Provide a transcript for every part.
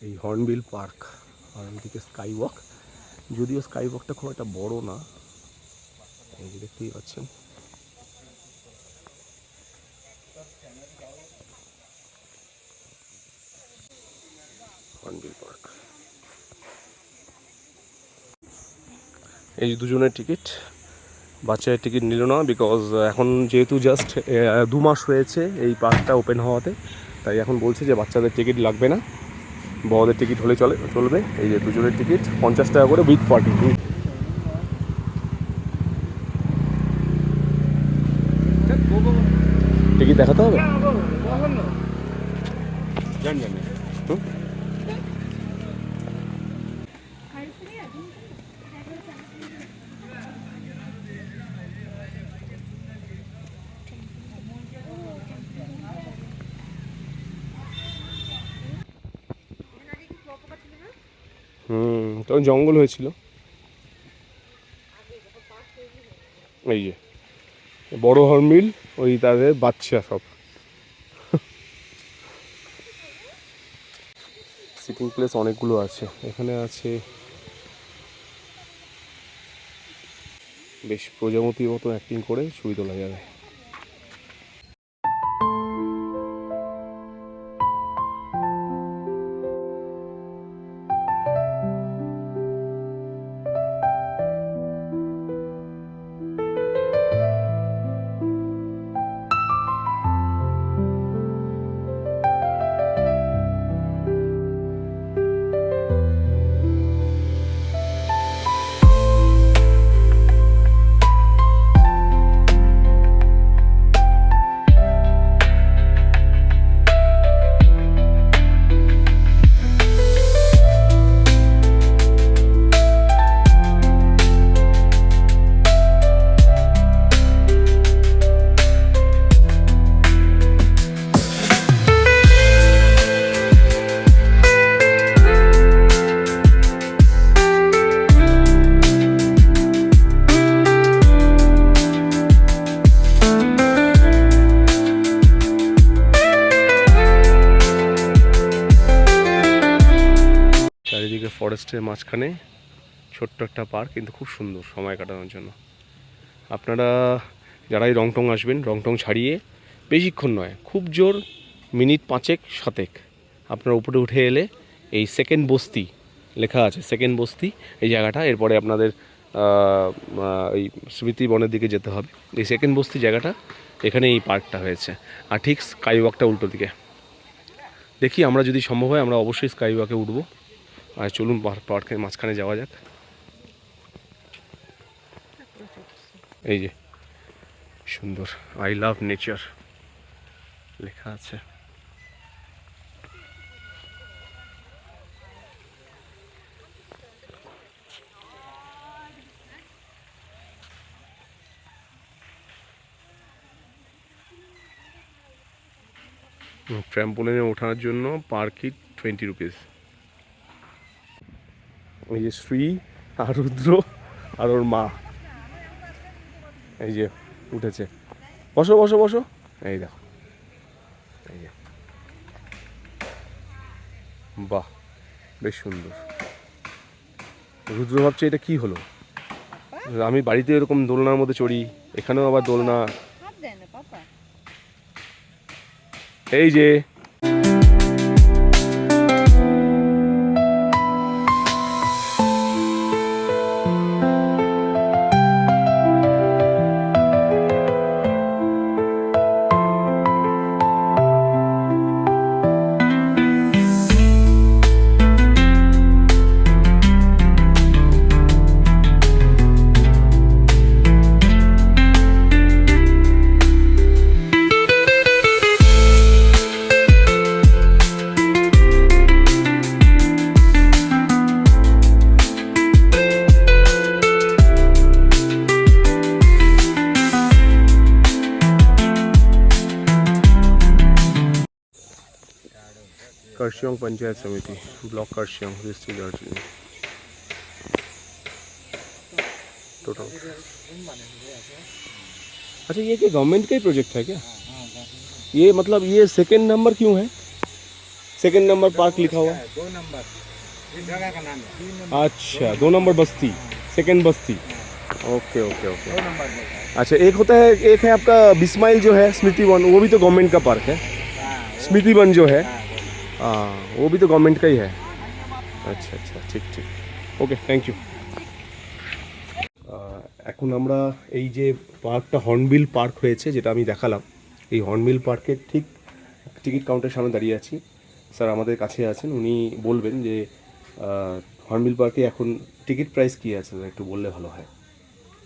এই hornbill park আর ওইদিকে sky walk, যদিও স্কাই ওয়াকটা খুব একটা বড় না, এই যে দেখতেই পাচ্ছেন। হর্নবিল পার্ক, এই দুজনের টিকিট, বাচ্চাদের টিকিট নিল না, বিকজ এখন যেহেতু জাস্ট 2 মাস হয়েছে এই পার্কটা ওপেন হওয়াতে, তাই এখন বলছে যে বাচ্চাদের টিকিট লাগবে না, বড়দের টিকিট হলে চলবে। এই যে দুজনের টিকিট 50 টাকা করে উইথ পার্টি। টিকিট দেখাতে হবে, জানি তখন জঙ্গল হয়েছিল। এই যে বড় হর্নবিল, ওই তাদের বাচ্চা সব। সিটিং প্লেস অনেকগুলো আছে, এখানে আছে বেশ প্রজাপতির মতো অ্যাক্টিং করে ছবি তোলা যাবে। চারিদিকে ফরেস্টের মাঝখানে ছোট্ট একটা পার্ক, কিন্তু খুব সুন্দর সময় কাটানোর জন্য। আপনারা যারাই রংটং আসবেন, রংটং ছাড়িয়ে বেশিক্ষণ নয়, খুব জোর মিনিট 5-7 আপনার উপরে উঠে এলে এই সেকেন্ড বস্তি লেখা আছে, সেকেন্ড বস্তি এই জায়গাটা, এরপরে আপনাদের এই স্মৃতি বনের দিকে যেতে হবে। এই সেকেন্ড বস্তি জায়গাটা, এখানে এই পার্কটা হয়েছে, আর ঠিক স্কাই ওয়াকটা উল্টো দিকে। দেখি আমরা যদি সম্ভব হয় আমরা অবশ্যই স্কাই ওয়াকে উঠবো। আর চলুন পার্কের মাঝখানে যাওয়া যাক। এই যে সুন্দর আই লাভ নেচার লেখা আছে। ট্র্যাম্পোলিনে ওঠার জন্য পার কিড 20 রুপিস। এই যে শ্রী আর রুদ্র আর ওর মা, এই যে উঠেছে। বসো বসো বসো, এই দেখো, এই যে বাহ বেশ সুন্দর। রুদ্র ভাবছে এটা কি হলো, আমি বাড়িতে এরকম দোলনার মধ্যে চড়ি, এখানেও আবার দোলনা। এই যে करशियोंग पंचायत समिति, ब्लॉक करशियोंग, डिस्ट्रिक्ट दार्जिलिंग। टोटल अच्छा, ये क्या गवर्नमेंट का ही प्रोजेक्ट है क्या? ये मतलब ये सेकंड नंबर क्यों है? सेकंड नंबर पार्क लिखा हुआ। 2 नंबर इस जगह का नाम है। अच्छा 2 नंबर बस्ती, सेकंड बस्ती। Okay okay 2 okay. नंबर बोलता है। अच्छा एक होता है, एक है आपका बिस्माइल जो है स्मृति वन, वो भी तो गवर्नमेंट का पार्क है। स्मृति वन जो है हाँ वो भी तो गवर्नमेंट का ही है। अच्छा अच्छा ঠিক ঠিক ওকে থ্যাংক ইউ। এখন আমরা এই যে পার্কটা হর্নবিল পার্ক হয়েছে যেটা আমি দেখালাম, এই হর্নবিল পার্কের ঠিক টিকিট কাউন্টারের সামনে দাঁড়িয়ে আছি। স্যার আমাদের কাছে আছেন, উনি বলবেন যে হর্নবিল পার্কে এখন টিকিট প্রাইস কী আছে, একটু বললে ভালো হয়।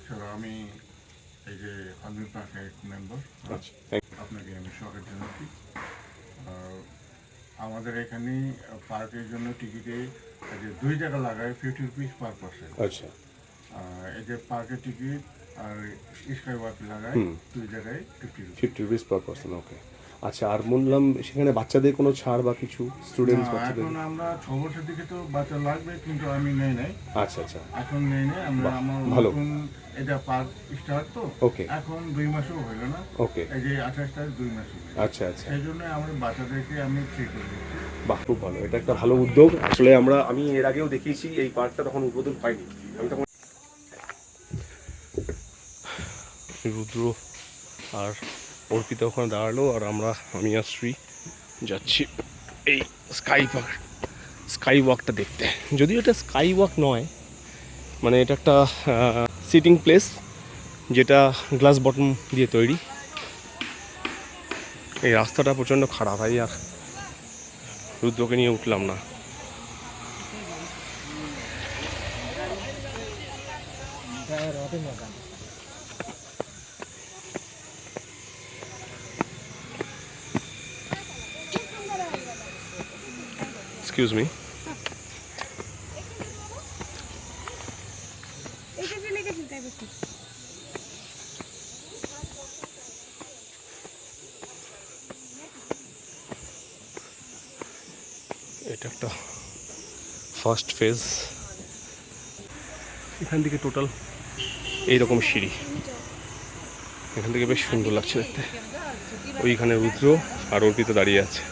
স্যার আমি এই যে হর্নবিল পার্কের মেম্বার, আচ্ছা থ্যাংক আপনাকে আমি স্বাগত জানাচ্ছি। আমাদের এখানে পার্কের জন্য টিকিটে এই যে 2 টাকা লাগায় 50 রুপিস পার পার্সন। আচ্ছা এই যে পার্কের টিকিট আর স্কাই ওয়াক লাগায় 2 জায়গায় 50 রুপিস। 50 রুপিস পার পার্সন ওকে। আচ্ছা আর বললাম সেখানে বাচ্চাদের কোনো ছাড় বা কিছু স্টুডেন্টস বাচ্চাদের? এখন আমরা 6 বছর থেকে তো বাচ্চা লাগবে, কিন্তু আমি নেই নাই। আচ্ছা আচ্ছা এখন নেই নাই আমরা, আমার ভালো। নতুন এটা পার্ক স্টার্ট তো ওকে এখন 2 মাসও হইল না। ওকে এই যে 28 তারিখ 2 মাস হইল। আচ্ছা আচ্ছা সেই জন্য আমার বাচ্চাদেরকে আমি ফ্রি করে দিচ্ছি। বাহ খুব ভালো, এটা একটা ভালো উদ্যোগ। আসলে আমি এর আগেও দেখিয়েছি এই পার্কটা, তখন উদ্বোধন পাইনি আমি তখন। রুদ্র আর অর্পিতা ওখানে দাঁড়ালো আর আমি আর শ্রী যাচ্ছি এই স্কাই ওয়াকটা দেখতে। যদিও এটা স্কাই ওয়াক নয়, মানে এটা একটা সিটিং প্লেস যেটা গ্লাস বটম দিয়ে তৈরি। এই রাস্তাটা প্রচণ্ড খারাপ, ভাই আর রুদ্রকে নিয়ে উঠলাম না। এক্সকিউজ মি, এটা একটা ফার্স্ট ফেজ। এখান থেকে টোটাল এইরকম সিঁড়ি, এখান থেকে বেশ সুন্দর লাগছে দেখতে। ওইখানে রুদ্র আর অর্পিতা দাঁড়িয়ে আছে।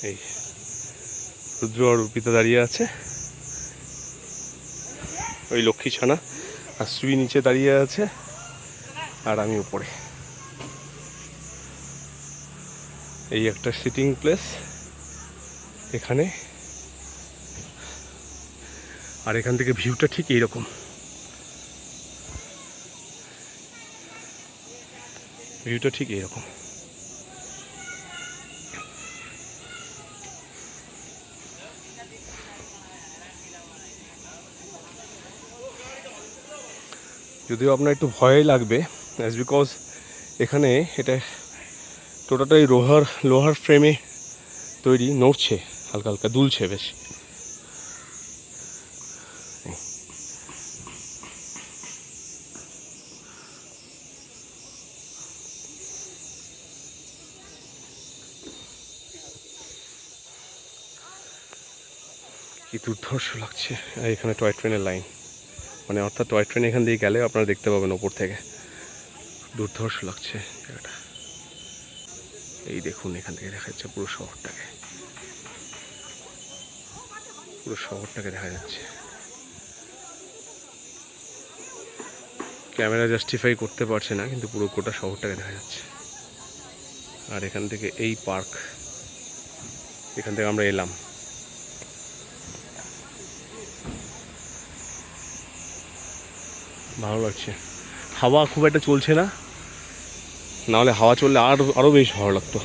এই রুদ্র আর অর্পিতা দাঁড়িয়ে আছে, ওই লক্ষ্মী ছানা আর শ্রী নিচে দাঁড়িয়ে আছে আর আমি উপরে। এই একটা সিটিং প্লেস এখানে, আর এখান থেকে ভিউটা ঠিক এইরকম। ভিউটা ঠিক এইরকম। যদিও আপনার একটু ভয় লাগবে, অ্যাজ বিকজ এখানে এটা টোটালটাই লোহার ফ্রেমে তৈরি, নড়ছে হালকা হালকা, দুলছে বেশ। কি দুর্ধর্ষ লাগছে। আর এখানে টয় ট্রেনের লাইন, মানে অর্থাৎ টয় ট্রেন এখান দিয়ে গেলে আপনারা দেখতে পাবেন ওপর থেকে। দুর্ধর্ষ লাগছে জায়গাটা। এই দেখুন এখান থেকে দেখা যাচ্ছে পুরো শহরটাকে দেখা যাচ্ছে। ক্যামেরা জাস্টিফাই করতে পারছে না, কিন্তু পুরো গোটা শহরটাকে দেখা যাচ্ছে। আর এখান থেকে এই পার্ক, এখান থেকে আমরা এলাম। ভালো লাগছে। হাওয়া খুব একটা চলছে না, নাহলে হাওয়া চললে আরও বেশ ভালো লাগতো।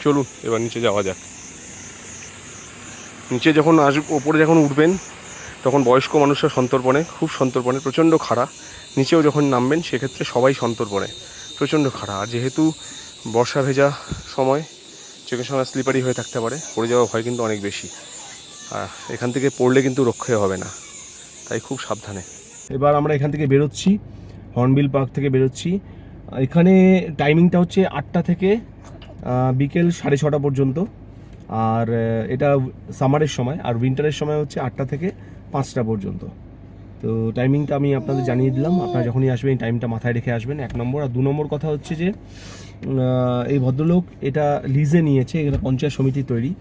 চলুন এবার নিচে যাওয়া যাক। নিচে যখন ওপরে যখন উঠবেন তখন বয়স্ক মানুষরা খুব সন্তর্পণে, প্রচণ্ড খাড়া, নিচেও যখন নামবেন সেক্ষেত্রে সবাই সন্তর্পণে, প্রচণ্ড খাড়া। আর যেহেতু বর্ষা ভেজা সময়, যে কোনো সময় স্লিপারি হয়ে থাকতে পারে, পড়ে যাওয়ার ভয় কিন্তু অনেক বেশি। আর এখান থেকে পড়লে কিন্তু রক্ষা হবে না, তাই খুব সাবধানে। এবার আমরা এখান থেকে বেরোচ্ছি, হর্নবিল পার্ক থেকে বেরোচ্ছি। এখানে টাইমিংটা হচ্ছে 8টা থেকে বিকেল 6:30 পর্যন্ত। আর এটা সামারের সময়, আর উইন্টারের সময় হচ্ছে 8টা থেকে 5টা পর্যন্ত। তো টাইমিংটা আমি আপনাদের জানিয়ে দিলাম, আপনারা যখনই আসবেন এই টাইমটা মাথায় রেখে আসবেন, 1 নম্বর। আর 2 নম্বর কথা হচ্ছে যে এই ভদ্রলোক এটা লিজে নিয়েছে, এটা পঞ্চায়েত সমিতি তৈরি,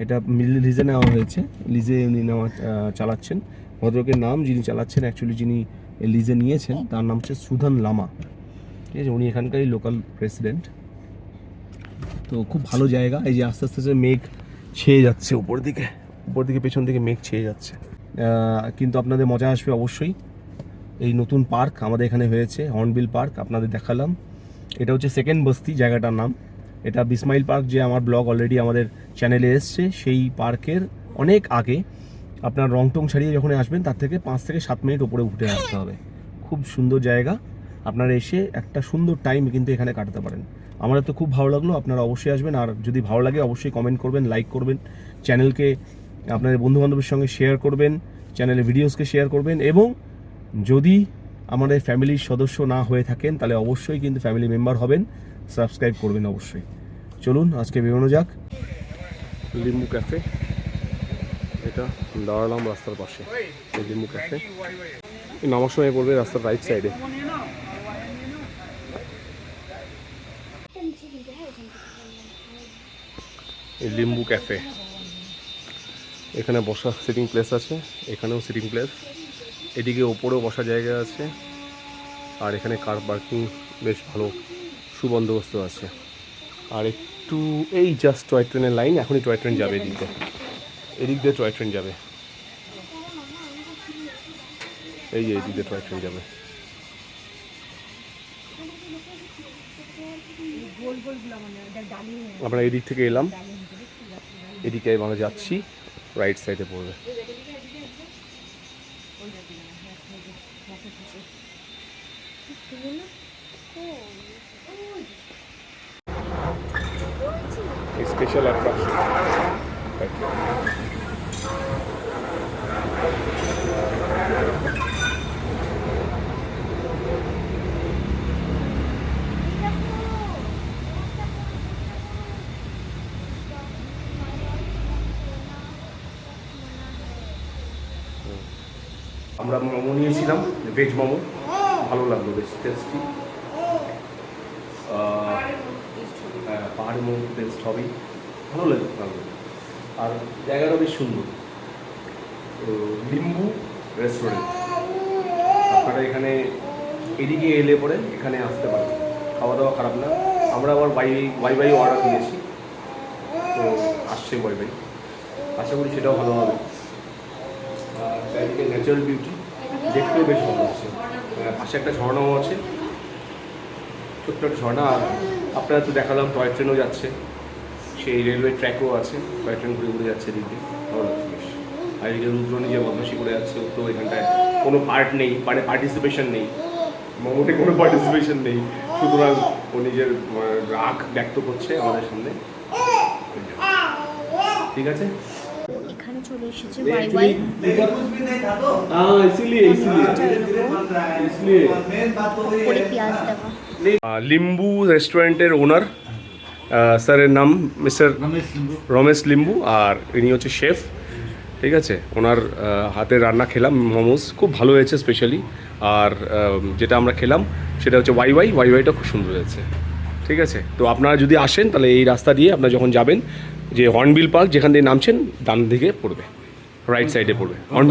এটা লিজে নেওয়া হয়েছে, লিজে উনি চালাচ্ছেন। ভদ্রলোকের নাম, যিনি চালাচ্ছেন অ্যাকচুয়ালি, যিনি লিজে নিয়েছেন, তার নাম হচ্ছে সুধন লামা, ঠিক আছে। উনি এখানকারই লোকাল প্রেসিডেন্ট। তো খুব ভালো জায়গা। এই যে আস্তে আস্তে যে মেঘ ছেয়ে যাচ্ছে উপর দিকে, পেছন দিকে মেঘ ছেয়ে যাচ্ছে, কিন্তু আপনাদের মজা আসবে অবশ্যই। এই নতুন পার্ক আমাদের এখানে হয়েছে, হর্নবিল পার্ক, আপনাদের দেখালাম। এটা হচ্ছে সেকেন্ড বস্তি জায়গাটার নাম। এটা বিসমাইল পার্ক, যে আমার ব্লগ অলরেডি আমাদের চ্যানেলে এসছে, সেই পার্কের অনেক আগে। আপনার রংটং ছাড়িয়ে যখন আসবেন তার থেকে 5 থেকে 7 মিনিট উপরে উঠে আসতে হবে। খুব সুন্দর জায়গা, আপনারা এসে একটা সুন্দর টাইম কিন্তু এখানে কাটাতে পারেন। আমাদের তো খুব ভালো লাগলো, আপনারা অবশ্যই আসবেন। আর যদি ভালো লাগে অবশ্যই কমেন্ট করবেন, লাইক করবেন, চ্যানেলকে আপনাদের বন্ধুবান্ধবের সঙ্গে শেয়ার করবেন, চ্যানেলের ভিডিওসকে শেয়ার করবেন। এবং যদি আমাদের ফ্যামিলির সদস্য না হয়ে থাকেন তাহলে অবশ্যই কিন্তু ফ্যামিলি মেম্বার হবেন, সাবস্ক্রাইব করবেন অবশ্যই। চলুন আজকে বেরোনো যাক। লিম্বু ক্যাফে, এটা দাঁড়ালাম রাস্তার পাশে, এই লিম্বু ক্যাফে। নামার সময় পড়বে রাস্তার রাইট সাইডে। এই লিম্বু ক্যাফে, এখানে বসা সিটিং প্লেস আছে, এখানেও সিটিং প্লেস, এদিকে ওপরেও বসার জায়গা আছে। আর এখানে কার পার্কিং বেশ ভালো সুবন্দোবস্ত আছে। আর একটু এই জাস্ট টয় ট্রেনের লাইন, এখনই টয় ট্রেন যাবে এদিক দিয়ে টয় ট্রেন যাবে, এই যে এদিক দিয়ে টয় ট্রেন যাবে। আমরা এদিক থেকে এলাম, এদিকে আমরা যাচ্ছি, রাইট সাইডে পড়বে। Special attraction. আমরা মোমো নিয়েছিলাম, ভেজ মোমো, ভালো লাগলো, বেশ টেস্টি। পাহাড়ি মোমো টেস্ট হবেই, ভালো লাগে। আর জায়গাটা বেশ সুন্দর। লিম্বু রেস্টুরেন্ট, আপনারা এখানে এদিকে এলে পরে এখানে আসতে পারেন, খাওয়া দাওয়া খারাপ না। আমরা আবার ওয়াই অর্ডার দিয়েছি, তো আসছে ওয়াই, আশা করি সেটাও ভালো হবে। আর চারিদিকে ন্যাচারাল বিউটি, দেখতেও বেশ ভালো আছে। পাশে একটা ঝর্ণাও আছে, ছোট্ট একটা ঝর্ণা। আর আপনারা তো দেখালাম টয় ট্রেনও যাচ্ছে, সেই রেলওয়ে ট্র্যাকও আছে, টয় ট্রেন ঘুরে ঘুরে যাচ্ছে এদিকে, ভালো লাগছে বেশ। আর এদিকে রুদ্র নিজে বদমাশি করে যাচ্ছে, তো এখানটায় কোনো পার্ট নেই, পার্টিসিপেশন নেই, মোমোতে কোনো পার্টিসিপেশন নেই, সুতরাং ও নিজের রাগ ব্যক্ত করছে আমাদের সামনে। ঠিক আছে, এখানে চলে এসেছে ওয়াই ওয়াই। করে পেঁয়াজ দেওয়া। লিম্বু রেস্টুরেন্টের ওনার, স্যারের নাম মিস্টার রমেশ লিম্বু, আর ইনি হচ্ছে শেফ। ঠিক আছে, ওনার হাতের রান্না খেলাম, মোমোস খুব ভালো হয়েছে স্পেশালি। আর যেটা আমরা খেলাম সেটা হচ্ছে ওয়াইওয়াইটা খুব সুন্দর হয়েছে। ঠিক আছে, তো আপনারা যদি আসেন তাহলে এই রাস্তা দিয়ে আপনারা যখন যাবেন, যে হর্নবিল পার্ক যেখান দিয়ে নামছেন ডান দিকে পড়বে, রাইট সাইডে পড়বে হর্নবিল।